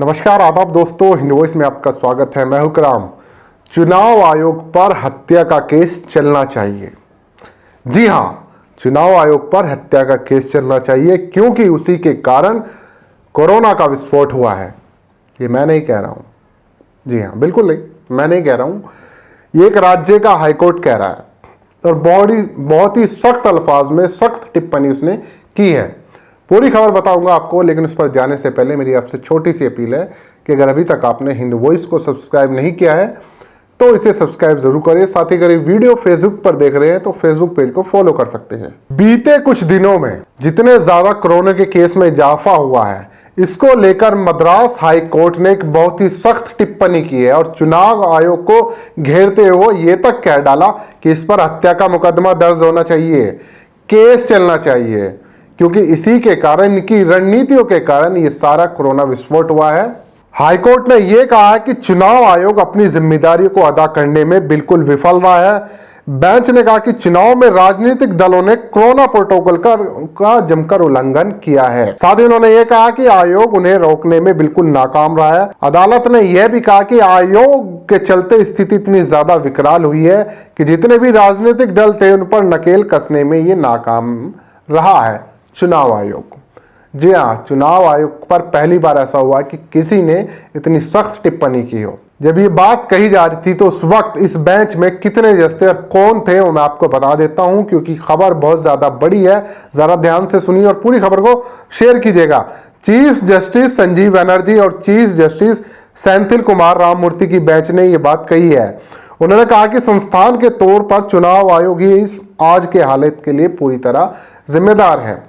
नमस्कार आदाब दोस्तों, हिंद वॉइस में आपका स्वागत है। मैं हूं कराम। चुनाव आयोग पर हत्या का केस चलना चाहिए। जी हां, चुनाव आयोग पर हत्या का केस चलना चाहिए क्योंकि उसी के कारण कोरोना का विस्फोट हुआ है। ये मैं नहीं कह रहा हूं, जी हां, बिल्कुल नहीं, मैं नहीं कह रहा हूं, ये एक राज्य का हाईकोर्ट कह रहा है और बहुत ही सख्त अल्फाज में सख्त टिप्पणी उसने की है। पूरी खबर बताऊंगा आपको, लेकिन उस पर जाने से पहले मेरी आपसे छोटी सी अपील है कि अगर अभी तक आपने हिंद वॉइस को सब्सक्राइब नहीं किया है तो इसे सब्सक्राइब जरूर करें। साथ ही अगर वीडियो फेसबुक पर देख रहे हैं तो फेसबुक पेज को फॉलो कर सकते हैं। बीते कुछ दिनों में जितने ज्यादा कोरोना के केस में इजाफा हुआ है, इसको लेकर मद्रास हाई कोर्ट ने एक बहुत ही सख्त टिप्पणी की है और चुनाव आयोग को घेरते हुए ये तक कह डाला कि इस पर हत्या का मुकदमा दर्ज होना चाहिए, केस चलना चाहिए, क्योंकि इसी के कारण, इनकी रणनीतियों के कारण ये सारा कोरोना विस्फोट हुआ है। हाईकोर्ट ने यह कहा कि चुनाव आयोग अपनी जिम्मेदारी को अदा करने में बिल्कुल विफल रहा है। बेंच ने कहा कि चुनाव में राजनीतिक दलों ने कोरोना प्रोटोकॉल का जमकर उल्लंघन किया है। साथ ही उन्होंने यह कहा कि आयोग उन्हें रोकने में बिल्कुल नाकाम रहा है। अदालत ने यह भी कहा कि आयोग के चलते स्थिति इतनी ज्यादा विकराल हुई है कि जितने भी राजनीतिक दल थे उन पर नकेल कसने में ये नाकाम रहा है चुनाव आयोग। जी हाँ, चुनाव आयोग पर पहली बार ऐसा हुआ कि किसी ने इतनी सख्त टिप्पणी की हो। जब ये बात कही जा रही थी तो उस वक्त इस बेंच में कितने जज थे और कौन थे वो मैं आपको बता देता हूं, क्योंकि खबर बहुत ज्यादा बड़ी है। जरा ध्यान से सुनिए और पूरी खबर को शेयर कीजिएगा। चीफ जस्टिस संजीव बनर्जी और चीफ जस्टिस सेंथिल कुमार राममूर्ति की बेंच ने यह बात कही है। उन्होंने कहा कि संस्थान के तौर पर चुनाव आयोग ही इस आज के हालत के लिए पूरी तरह जिम्मेदार है।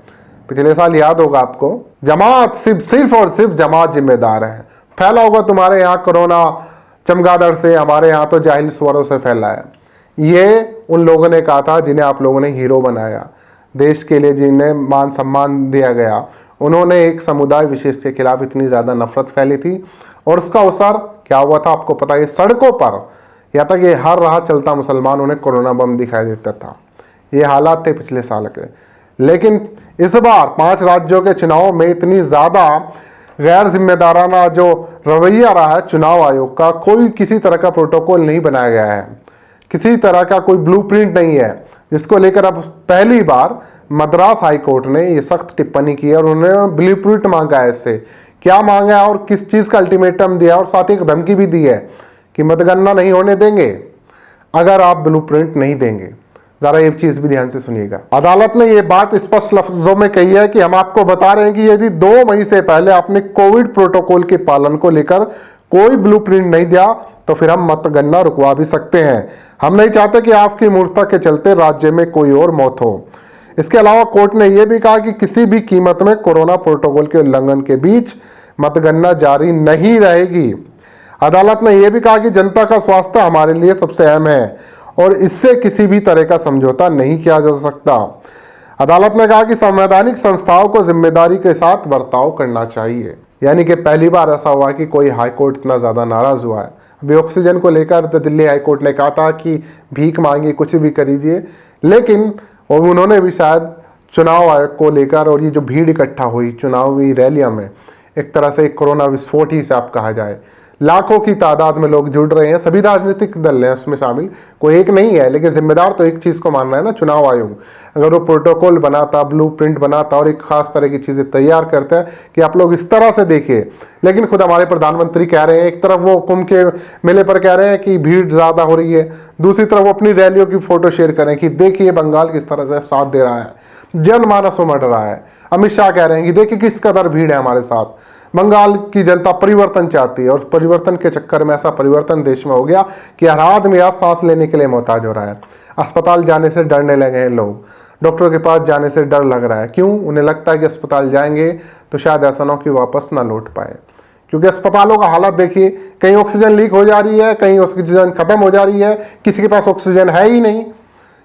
पिछले साल याद होगा आपको, जमात सिर्फ और सिर्फ जमात जिम्मेदार है। फैला होगा तुम्हारे यहाँ कोरोना चमगादड़ से, हमारे यहाँ तो जाहिल स्वरों से फैला है। ये उन लोगों ने कहा था जिन्हें आप लोगों ने हीरो बनाया, देश के लिए जिन्हें मान सम्मान दिया गया। उन्होंने एक समुदाय विशेष के खिलाफ इतनी ज्यादा नफरत फैली थी और उसका असर क्या हुआ था आपको पता है। सड़कों पर या तक ये हर राह चलता मुसलमान उन्हें कोरोना बम दिखाई देता था। ये हालात थे पिछले साल के। लेकिन इस बार 5 राज्यों के चुनाव में इतनी ज्यादा गैर जिम्मेदाराना जो रवैया रहा है चुनाव आयोग का, कोई किसी तरह का प्रोटोकॉल नहीं बनाया गया है, किसी तरह का कोई ब्लूप्रिंट नहीं है, जिसको लेकर अब पहली बार मद्रास हाई कोर्ट ने ये सख्त टिप्पणी की है और उन्होंने ब्लूप्रिंट मांगा है। इससे क्या मांगा है और किस चीज का अल्टीमेटम दिया और साथ ही एक धमकी भी दी है कि मतगणना नहीं होने देंगे अगर आप ब्लूप्रिंट नहीं देंगे। जरा ये चीज भी ध्यान से सुनिएगा। अदालत ने ये बात स्पष्ट लफ्जों में कही है कि हम आपको बता रहे हैं कि यदि 2 मई से पहले आपने कोविड प्रोटोकॉल के पालन को लेकर कोई ब्लूप्रिंट नहीं दिया तो फिर हम मतगणना रुकवा भी सकते हैं। हम नहीं चाहते कि आपकी मूर्खता के चलते राज्य में कोई और मौत हो। इसके अलावा कोर्ट ने यह भी कहा कि किसी भी कीमत में कोरोना प्रोटोकॉल के उल्लंघन के बीच मतगणना जारी नहीं रहेगी। अदालत ने यह भी कहा कि जनता का स्वास्थ्य हमारे लिए सबसे अहम है और इससे किसी भी तरह का समझौता नहीं किया जा सकता। अदालत ने कहा कि संवैधानिक संस्थाओं को जिम्मेदारी के साथ बर्ताव करना चाहिए। यानी कि पहली बार ऐसा हुआ कि कोई हाईकोर्ट इतना ज्यादा नाराज हुआ है। अभी ऑक्सीजन को लेकर तो दिल्ली हाईकोर्ट ने कहा था कि भीख मांगी, कुछ भी करीजिए, लेकिन उन्होंने भी शायद चुनाव आयोग को लेकर और ये जो भीड़ इकट्ठा हुई चुनावी रैलियों में, एक तरह से एक कोरोना विस्फोट ही से आप कहा जाए, लाखों की तादाद में लोग जुड़ रहे हैं। सभी राजनीतिक दल हैं उसमें शामिल, कोई एक नहीं है, लेकिन जिम्मेदार तो एक चीज को मान रहा है ना, चुनाव आयोग। अगर वो प्रोटोकॉल बनाता, ब्लूप्रिंट बनाता और एक खास तरह की चीजें तैयार करता है कि आप लोग इस तरह से देखिए, लेकिन खुद हमारे प्रधानमंत्री कह रहे हैं, एक तरफ वो कुंभ के मेले पर कह रहे हैं कि भीड़ ज्यादा हो रही है, दूसरी तरफ वो अपनी रैलियों की फोटो शेयर करें कि देखिए बंगाल किस तरह से साथ दे रहा है, जनमानस उमड़ रहा है। अमित शाह कह रहे हैं कि देखिए किस कदर भीड़ है हमारे साथ। बंगाल की जनता परिवर्तन चाहती है और परिवर्तन के चक्कर में ऐसा परिवर्तन देश में हो गया कि हर आदमी आज सांस लेने के लिए मोहताज हो रहा है। अस्पताल जाने से डरने लगे हैं लोग, डॉक्टर के पास जाने से डर लग रहा है। क्यों? उन्हें लगता है कि अस्पताल जाएंगे तो शायद ऐसा ना हो कि वापस ना लौट पाए, क्योंकि अस्पतालों का हालत देखिए, कहीं ऑक्सीजन लीक हो जा रही है, कहीं ऑक्सीजन खत्म हो जा रही है, किसी के पास ऑक्सीजन है ही नहीं।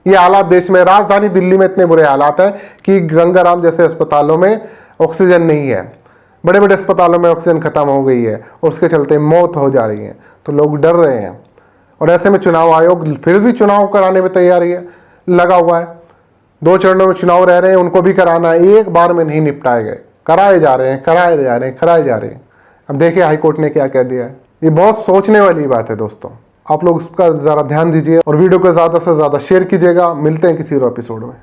ये हालात देश में, राजधानी दिल्ली में इतने बुरे हालात हैं कि गंगाराम जैसे अस्पतालों में ऑक्सीजन नहीं है, बड़े बड़े अस्पतालों में ऑक्सीजन खत्म हो गई है और उसके चलते मौत हो जा रही है, तो लोग डर रहे हैं। और ऐसे में चुनाव आयोग फिर भी चुनाव कराने में तैयारी है, लगा हुआ है। 2 चरणों में चुनाव रह रहे हैं, उनको भी कराना है, एक बार में नहीं निपटाए गए, कराए जा रहे हैं, कराए जा रहे हैं, कराए जा रहे हैं। अब देखिए हाई कोर्ट ने क्या कह दिया है। ये बहुत सोचने वाली बात है दोस्तों, आप लोग उसका ज़रा ध्यान दीजिए और वीडियो को ज़्यादा से ज़्यादा शेयर कीजिएगा। मिलते हैं किसी और एपिसोड में।